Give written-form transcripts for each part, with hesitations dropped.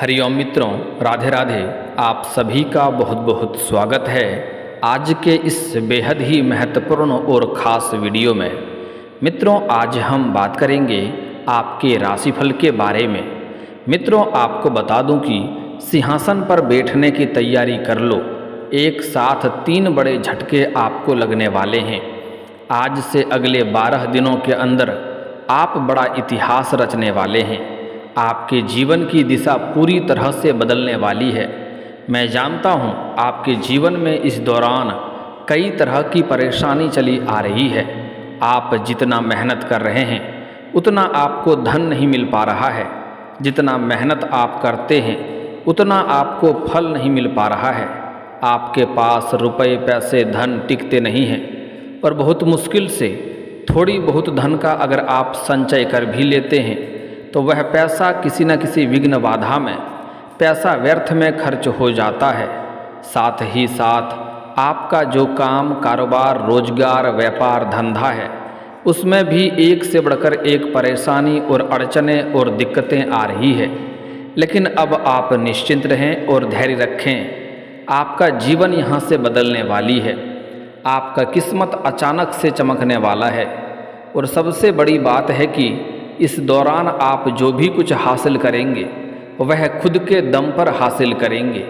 हरिओम मित्रों, राधे राधे। आप सभी का बहुत बहुत स्वागत है आज के इस बेहद ही महत्वपूर्ण और ख़ास वीडियो में। मित्रों, आज हम बात करेंगे आपके राशिफल के बारे में। मित्रों, आपको बता दूं कि सिंहासन पर बैठने की तैयारी कर लो। एक साथ 3 बड़े झटके आपको लगने वाले हैं। आज से अगले 12 दिनों के अंदर आप बड़ा इतिहास रचने वाले हैं। आपके जीवन की दिशा पूरी तरह से बदलने वाली है। मैं जानता हूँ आपके जीवन में इस दौरान कई तरह की परेशानी चली आ रही है। आप जितना मेहनत कर रहे हैं उतना आपको धन नहीं मिल पा रहा है। जितना मेहनत आप करते हैं उतना आपको फल नहीं मिल पा रहा है। आपके पास रुपए पैसे धन टिकते नहीं हैं और बहुत मुश्किल से थोड़ी बहुत धन का अगर आप संचय कर भी लेते हैं तो वह पैसा किसी न किसी विघ्न बाधा में पैसा व्यर्थ में खर्च हो जाता है। साथ ही साथ आपका जो काम कारोबार रोजगार व्यापार धंधा है उसमें भी एक से बढ़कर एक परेशानी और अड़चनें और दिक्कतें आ रही है। लेकिन अब आप निश्चिंत रहें और धैर्य रखें। आपका जीवन यहाँ से बदलने वाली है। आपका किस्मत अचानक से चमकने वाला है। और सबसे बड़ी बात है कि इस दौरान आप जो भी कुछ हासिल करेंगे वह खुद के दम पर हासिल करेंगे।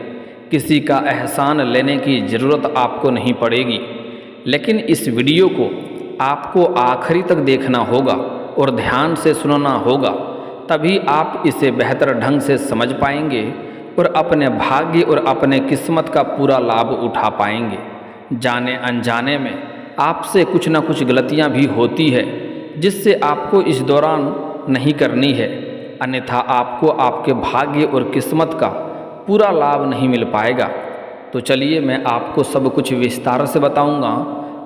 किसी का एहसान लेने की ज़रूरत आपको नहीं पड़ेगी। लेकिन इस वीडियो को आपको आखिरी तक देखना होगा और ध्यान से सुनना होगा, तभी आप इसे बेहतर ढंग से समझ पाएंगे और अपने भाग्य और अपने किस्मत का पूरा लाभ उठा पाएंगे। जाने अनजाने में आपसे कुछ ना कुछ गलतियां भी होती है जिससे आपको इस दौरान नहीं करनी है, अन्यथा आपको आपके भाग्य और किस्मत का पूरा लाभ नहीं मिल पाएगा। तो चलिए मैं आपको सब कुछ विस्तार से बताऊंगा।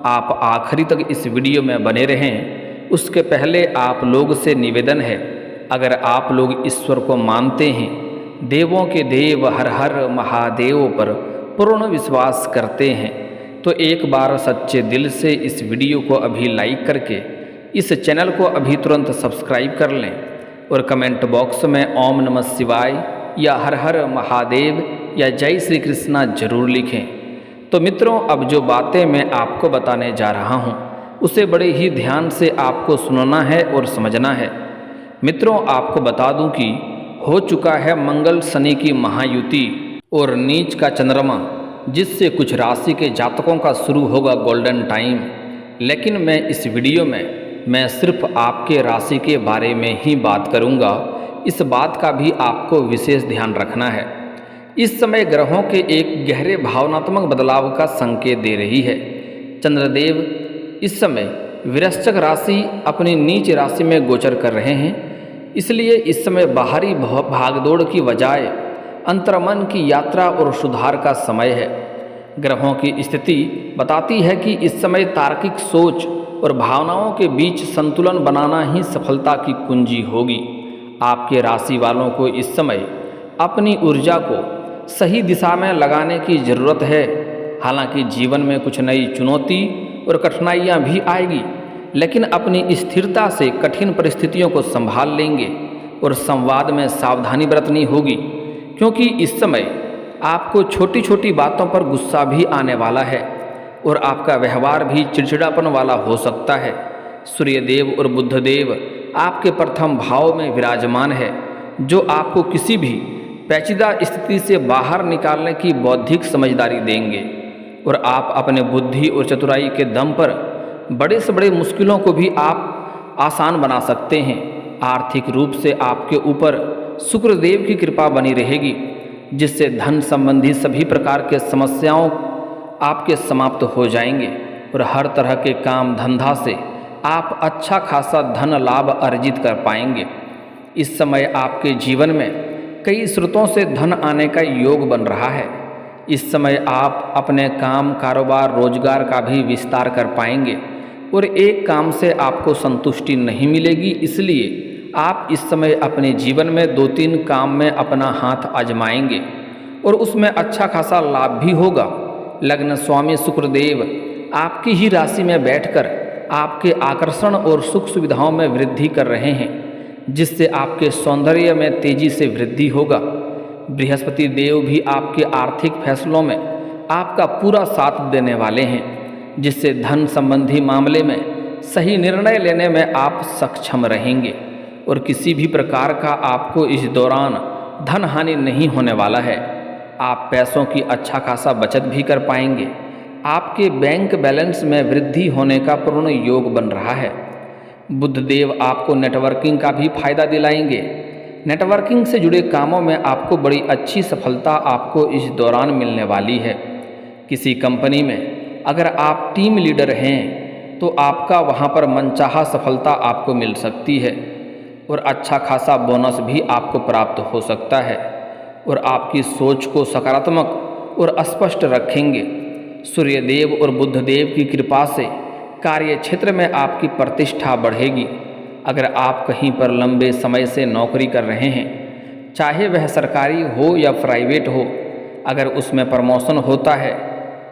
आप आखिरी तक इस वीडियो में बने रहें। उसके पहले आप लोग से निवेदन है, अगर आप लोग ईश्वर को मानते हैं, देवों के देव हर हर महादेव पर पूर्ण विश्वास करते हैं, तो एक बार सच्चे दिल से इस वीडियो को अभी लाइक करके इस चैनल को अभी तुरंत सब्सक्राइब कर लें और कमेंट बॉक्स में ओम नमः शिवाय या हर हर महादेव या जय श्री कृष्णा जरूर लिखें। तो मित्रों, अब जो बातें मैं आपको बताने जा रहा हूँ उसे बड़े ही ध्यान से आपको सुनना है और समझना है। मित्रों, आपको बता दूं कि हो चुका है मंगल शनि की महायुति और नीच का चंद्रमा, जिससे कुछ राशि के जातकों का शुरू होगा गोल्डन टाइम। लेकिन मैं इस वीडियो में मैं सिर्फ आपके राशि के बारे में ही बात करूंगा। इस बात का भी आपको विशेष ध्यान रखना है। इस समय ग्रहों के एक गहरे भावनात्मक बदलाव का संकेत दे रही है। चंद्रदेव इस समय वृश्चिक राशि अपनी नीच राशि में गोचर कर रहे हैं। इसलिए इस समय बाहरी भागदौड़ की बजाय अंतर्मन की यात्रा और सुधार का समय है। ग्रहों की स्थिति बताती है कि इस समय तार्किक सोच और भावनाओं के बीच संतुलन बनाना ही सफलता की कुंजी होगी। आपके राशि वालों को इस समय अपनी ऊर्जा को सही दिशा में लगाने की ज़रूरत है। हालांकि जीवन में कुछ नई चुनौती और कठिनाइयां भी आएगी, लेकिन अपनी स्थिरता से कठिन परिस्थितियों को संभाल लेंगे और संवाद में सावधानी बरतनी होगी, क्योंकि इस समय आपको छोटी छोटी बातों पर गुस्सा भी आने वाला है और आपका व्यवहार भी चिड़चिड़ापन वाला हो सकता है। सूर्यदेव और बुधदेव आपके प्रथम भाव में विराजमान है, जो आपको किसी भी पेचीदा स्थिति से बाहर निकालने की बौद्धिक समझदारी देंगे और आप अपने बुद्धि और चतुराई के दम पर बड़े से बड़े मुश्किलों को भी आप आसान बना सकते हैं। आर्थिक रूप से आपके ऊपर शुक्रदेव की कृपा बनी रहेगी, जिससे धन संबंधी सभी प्रकार के समस्याओं आपके समाप्त हो जाएंगे और हर तरह के काम धंधा से आप अच्छा खासा धन लाभ अर्जित कर पाएंगे। इस समय आपके जीवन में कई स्रोतों से धन आने का योग बन रहा है। इस समय आप अपने काम कारोबार रोजगार का भी विस्तार कर पाएंगे और एक काम से आपको संतुष्टि नहीं मिलेगी, इसलिए आप इस समय अपने जीवन में 2-3 काम में अपना हाथ आजमाएंगे और उसमें अच्छा खासा लाभ भी होगा। लग्न स्वामी शुक्रदेव आपकी ही राशि में बैठकर आपके आकर्षण और सुख सुविधाओं में वृद्धि कर रहे हैं, जिससे आपके सौंदर्य में तेजी से वृद्धि होगा। बृहस्पति देव भी आपके आर्थिक फैसलों में आपका पूरा साथ देने वाले हैं, जिससे धन संबंधी मामले में सही निर्णय लेने में आप सक्षम रहेंगे और किसी भी प्रकार का आपको इस दौरान धन हानि नहीं होने वाला है। आप पैसों की अच्छा खासा बचत भी कर पाएंगे। आपके बैंक बैलेंस में वृद्धि होने का पूर्ण योग बन रहा है। बुध देव आपको नेटवर्किंग का भी फायदा दिलाएंगे। नेटवर्किंग से जुड़े कामों में आपको बड़ी अच्छी सफलता आपको इस दौरान मिलने वाली है। किसी कंपनी में अगर आप टीम लीडर हैं तो आपका वहां पर मनचाहा सफलता आपको मिल सकती है और अच्छा खासा बोनस भी आपको प्राप्त हो सकता है और आपकी सोच को सकारात्मक और स्पष्ट रखेंगे। सूर्यदेव और बुधदेव की कृपा से कार्य क्षेत्र में आपकी प्रतिष्ठा बढ़ेगी। अगर आप कहीं पर लंबे समय से नौकरी कर रहे हैं, चाहे वह सरकारी हो या प्राइवेट हो, अगर उसमें प्रमोशन होता है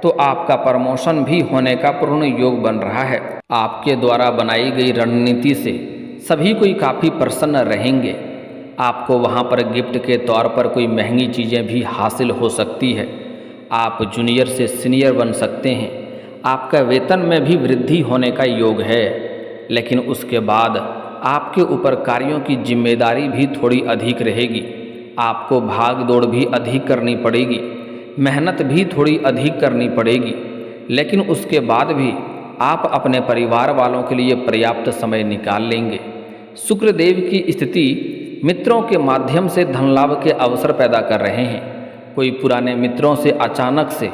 तो आपका प्रमोशन भी होने का पूर्ण योग बन रहा है। आपके द्वारा बनाई गई रणनीति से सभी कोई काफ़ी प्रसन्न रहेंगे। आपको वहाँ पर गिफ्ट के तौर पर कोई महंगी चीज़ें भी हासिल हो सकती है। आप जूनियर से सीनियर बन सकते हैं। आपका वेतन में भी वृद्धि होने का योग है, लेकिन उसके बाद आपके ऊपर कार्यों की जिम्मेदारी भी थोड़ी अधिक रहेगी। आपको भाग दौड़ भी अधिक करनी पड़ेगी, मेहनत भी थोड़ी अधिक करनी पड़ेगी, लेकिन उसके बाद भी आप अपने परिवार वालों के लिए पर्याप्त समय निकाल लेंगे। शुक्रदेव की स्थिति मित्रों के माध्यम से धन लाभ के अवसर पैदा कर रहे हैं। कोई पुराने मित्रों से अचानक से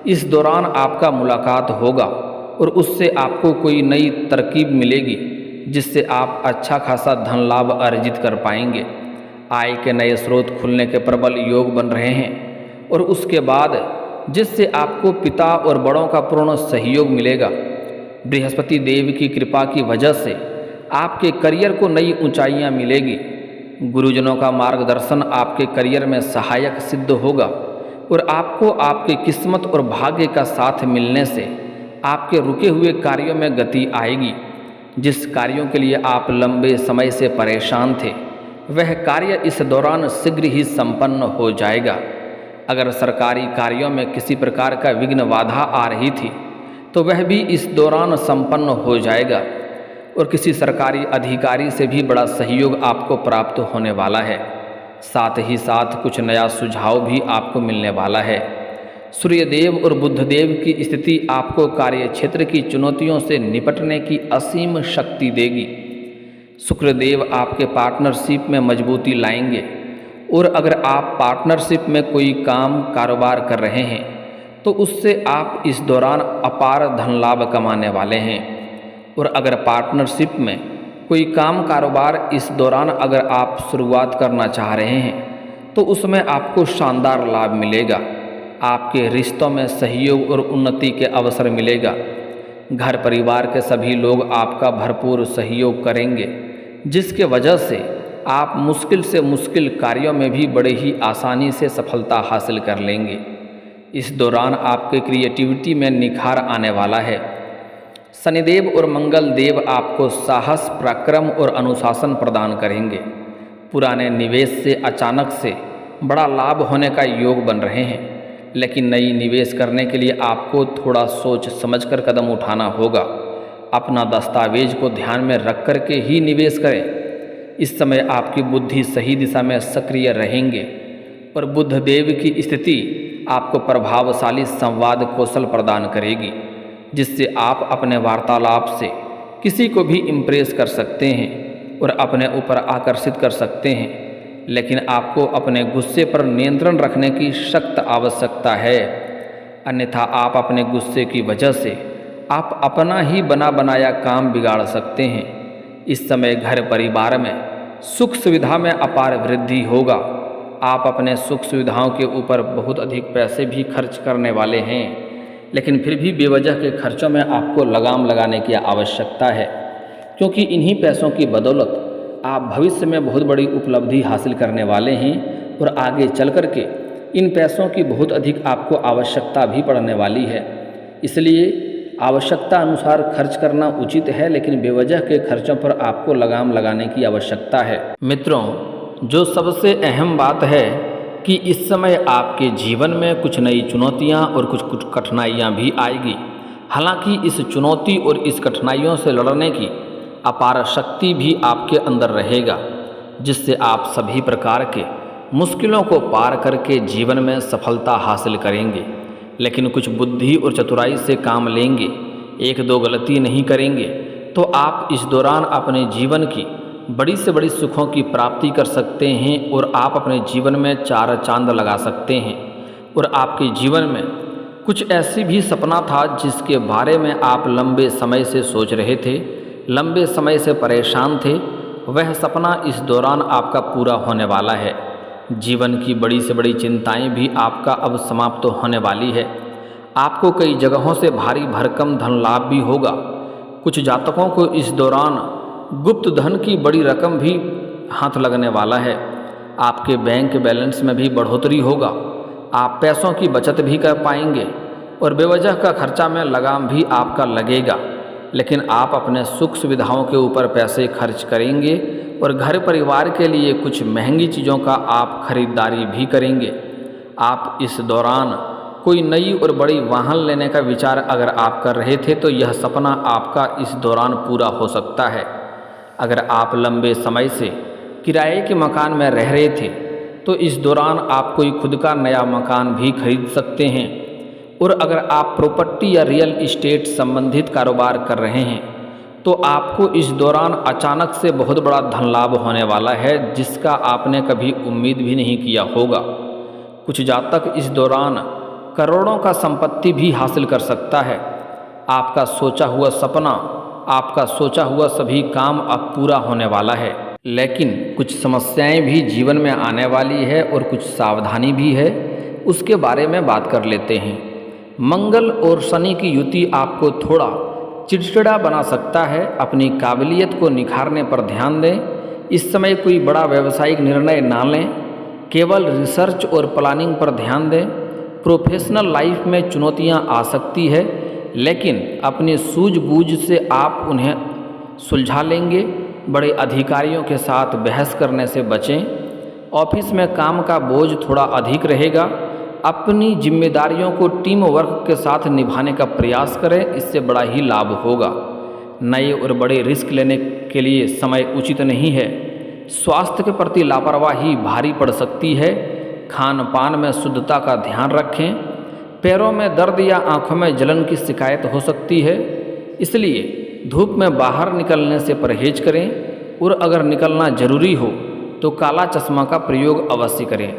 इस दौरान आपका मुलाकात होगा और उससे आपको कोई नई तरकीब मिलेगी, जिससे आप अच्छा खासा धन लाभ अर्जित कर पाएंगे। आय के नए स्रोत खुलने के प्रबल योग बन रहे हैं और उसके बाद जिससे आपको पिता और बड़ों का पूर्ण सहयोग मिलेगा। बृहस्पति देव की कृपा की वजह से आपके करियर को नई ऊंचाइयां मिलेगी। गुरुजनों का मार्गदर्शन आपके करियर में सहायक सिद्ध होगा और आपको आपकी किस्मत और भाग्य का साथ मिलने से आपके रुके हुए कार्यों में गति आएगी। जिस कार्यों के लिए आप लंबे समय से परेशान थे, वह कार्य इस दौरान शीघ्र ही संपन्न हो जाएगा। अगर सरकारी कार्यों में किसी प्रकार का विघ्न बाधा आ रही थी तो वह भी इस दौरान संपन्न हो जाएगा और किसी सरकारी अधिकारी से भी बड़ा सहयोग आपको प्राप्त होने वाला है। साथ ही साथ कुछ नया सुझाव भी आपको मिलने वाला है। सूर्यदेव और बुधदेव की स्थिति आपको कार्य क्षेत्र की चुनौतियों से निपटने की असीम शक्ति देगी। शुक्रदेव आपके पार्टनरशिप में मजबूती लाएंगे और अगर आप पार्टनरशिप में कोई काम कारोबार कर रहे हैं तो उससे आप इस दौरान अपार धन लाभ कमाने वाले हैं। और अगर पार्टनरशिप में कोई काम कारोबार इस दौरान अगर आप शुरुआत करना चाह रहे हैं तो उसमें आपको शानदार लाभ मिलेगा। आपके रिश्तों में सहयोग और उन्नति के अवसर मिलेगा। घर परिवार के सभी लोग आपका भरपूर सहयोग करेंगे, जिसके वजह से आप मुश्किल से मुश्किल कार्यों में भी बड़े ही आसानी से सफलता हासिल कर लेंगे। इस दौरान आपके क्रिएटिविटी में निखार आने वाला है। शनिदेव और मंगल देव आपको साहस, पराक्रम और अनुशासन प्रदान करेंगे। पुराने निवेश से अचानक से बड़ा लाभ होने का योग बन रहे हैं, लेकिन नई निवेश करने के लिए आपको थोड़ा सोच समझकर कदम उठाना होगा। अपना दस्तावेज को ध्यान में रख कर के ही निवेश करें। इस समय आपकी बुद्धि सही दिशा में सक्रिय रहेंगे और बुध देव की स्थिति आपको प्रभावशाली संवाद कौशल प्रदान करेगी, जिससे आप अपने वार्तालाप से किसी को भी इम्प्रेस कर सकते हैं और अपने ऊपर आकर्षित कर सकते हैं। लेकिन आपको अपने गुस्से पर नियंत्रण रखने की सख्त आवश्यकता है, अन्यथा आप अपने गुस्से की वजह से आप अपना ही बना बनाया काम बिगाड़ सकते हैं। इस समय घर परिवार में सुख सुविधा में अपार वृद्धि होगा। आप अपने सुख सुविधाओं के ऊपर बहुत अधिक पैसे भी खर्च करने वाले हैं, लेकिन फिर भी बेवजह के खर्चों में आपको लगाम लगाने की आवश्यकता है, क्योंकि इन्हीं पैसों की बदौलत आप भविष्य में बहुत बड़ी उपलब्धि हासिल करने वाले हैं और आगे चल कर के इन पैसों की बहुत अधिक आपको आवश्यकता भी पड़ने वाली है। इसलिए आवश्यकता अनुसार खर्च करना उचित है, लेकिन बेवजह के खर्चों पर आपको लगाम लगाने की आवश्यकता है। मित्रों, जो सबसे अहम बात है कि इस समय आपके जीवन में कुछ नई चुनौतियां और कुछ कठिनाइयां भी आएगी। हालांकि इस चुनौती और इस कठिनाइयों से लड़ने की अपार शक्ति भी आपके अंदर रहेगा, जिससे आप सभी प्रकार के मुश्किलों को पार करके जीवन में सफलता हासिल करेंगे। लेकिन कुछ बुद्धि और चतुराई से काम लेंगे, एक दो गलती नहीं करेंगे, तो आप इस दौरान अपने जीवन की बड़ी से बड़ी सुखों की प्राप्ति कर सकते हैं और आप अपने जीवन में चार चांद लगा सकते हैं। और आपके जीवन में कुछ ऐसी भी सपना था जिसके बारे में आप लंबे समय से सोच रहे थे, लंबे समय से परेशान थे, वह सपना इस दौरान आपका पूरा होने वाला है। जीवन की बड़ी से बड़ी चिंताएं भी आपका अब समाप्त होने वाली है। आपको कई जगहों से भारी भरकम धन लाभ भी होगा। कुछ जातकों को इस दौरान गुप्त धन की बड़ी रकम भी हाथ लगने वाला है। आपके बैंक बैलेंस में भी बढ़ोतरी होगा। आप पैसों की बचत भी कर पाएंगे और बेवजह का खर्चा में लगाम भी आपका लगेगा। लेकिन आप अपने सुख सुविधाओं के ऊपर पैसे खर्च करेंगे और घर परिवार के लिए कुछ महंगी चीज़ों का आप खरीदारी भी करेंगे। आप इस दौरान कोई नई और बड़ी वाहन लेने का विचार अगर आप कर रहे थे तो यह सपना आपका इस दौरान पूरा हो सकता है। अगर आप लंबे समय से किराए के मकान में रह रहे थे तो इस दौरान आप कोई खुद का नया मकान भी खरीद सकते हैं। और अगर आप प्रॉपर्टी या रियल इस्टेट संबंधित कारोबार कर रहे हैं तो आपको इस दौरान अचानक से बहुत बड़ा धन लाभ होने वाला है, जिसका आपने कभी उम्मीद भी नहीं किया होगा। कुछ जातक इस दौरान करोड़ों का संपत्ति भी हासिल कर सकता है। आपका सोचा हुआ सपना, आपका सोचा हुआ सभी काम अब पूरा होने वाला है। लेकिन कुछ समस्याएं भी जीवन में आने वाली है और कुछ सावधानी भी है, उसके बारे में बात कर लेते हैं। मंगल और शनि की युति आपको थोड़ा चिड़चिड़ा बना सकता है। अपनी काबिलियत को निखारने पर ध्यान दें। इस समय कोई बड़ा व्यावसायिक निर्णय ना लें, केवल रिसर्च और प्लानिंग पर ध्यान दें। प्रोफेशनल लाइफ में चुनौतियां आ सकती है, लेकिन अपनी सूझबूझ से आप उन्हें सुलझा लेंगे। बड़े अधिकारियों के साथ बहस करने से बचें। ऑफिस में काम का बोझ थोड़ा अधिक रहेगा। अपनी जिम्मेदारियों को टीम वर्क के साथ निभाने का प्रयास करें, इससे बड़ा ही लाभ होगा। नए और बड़े रिस्क लेने के लिए समय उचित नहीं है। स्वास्थ्य के प्रति लापरवाही भारी पड़ सकती है। खान पान में शुद्धता का ध्यान रखें। पैरों में दर्द या आंखों में जलन की शिकायत हो सकती है, इसलिए धूप में बाहर निकलने से परहेज करें। और अगर निकलना जरूरी हो तो काला चश्मा का प्रयोग अवश्य करें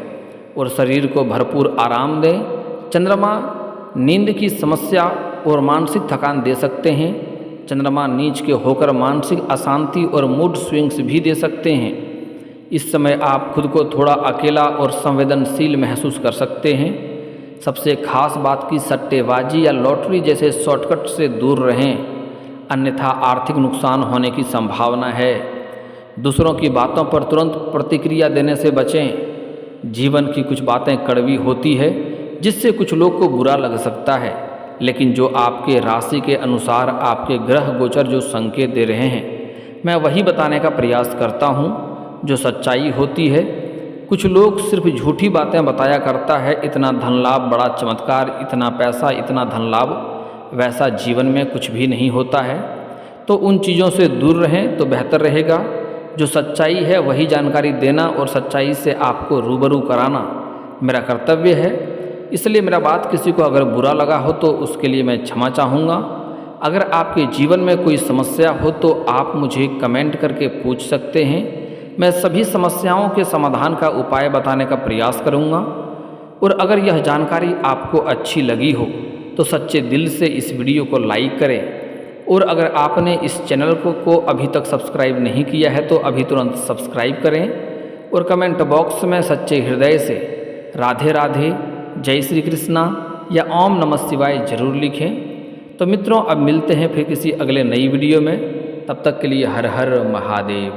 और शरीर को भरपूर आराम दें। चंद्रमा नींद की समस्या और मानसिक थकान दे सकते हैं। चंद्रमा नीच के होकर मानसिक अशांति और मूड स्विंग्स भी दे सकते हैं। इस समय आप खुद को थोड़ा अकेला और संवेदनशील महसूस कर सकते हैं। सबसे खास बात कि सट्टेबाजी या लॉटरी जैसे शॉर्टकट से दूर रहें, अन्यथा आर्थिक नुकसान होने की संभावना है। दूसरों की बातों पर तुरंत प्रतिक्रिया देने से बचें। जीवन की कुछ बातें कड़वी होती है, जिससे कुछ लोग को बुरा लग सकता है, लेकिन जो आपके राशि के अनुसार आपके ग्रह गोचर जो संकेत दे रहे हैं, मैं वही बताने का प्रयास करता हूँ जो सच्चाई होती है। कुछ लोग सिर्फ झूठी बातें बताया करता है, इतना धन लाभ, बड़ा चमत्कार, इतना पैसा, इतना धन लाभ, वैसा जीवन में कुछ भी नहीं होता है। तो उन चीज़ों से दूर रहें तो बेहतर रहेगा। जो सच्चाई है वही जानकारी देना और सच्चाई से आपको रूबरू कराना मेरा कर्तव्य है। इसलिए मेरा बात किसी को अगर बुरा लगा हो तो उसके लिए मैं क्षमा चाहूँगा। अगर आपके जीवन में कोई समस्या हो तो आप मुझे कमेंट करके पूछ सकते हैं। मैं सभी समस्याओं के समाधान का उपाय बताने का प्रयास करूँगा। और अगर यह जानकारी आपको अच्छी लगी हो तो सच्चे दिल से इस वीडियो को लाइक करें। और अगर आपने इस चैनल को अभी तक सब्सक्राइब नहीं किया है तो अभी तुरंत सब्सक्राइब करें। और कमेंट बॉक्स में सच्चे हृदय से राधे राधे, जय श्री कृष्णा या ओम नमः शिवाय जरूर लिखें। तो मित्रों, अब मिलते हैं फिर किसी अगले नई वीडियो में। तब तक के लिए हर हर महादेव।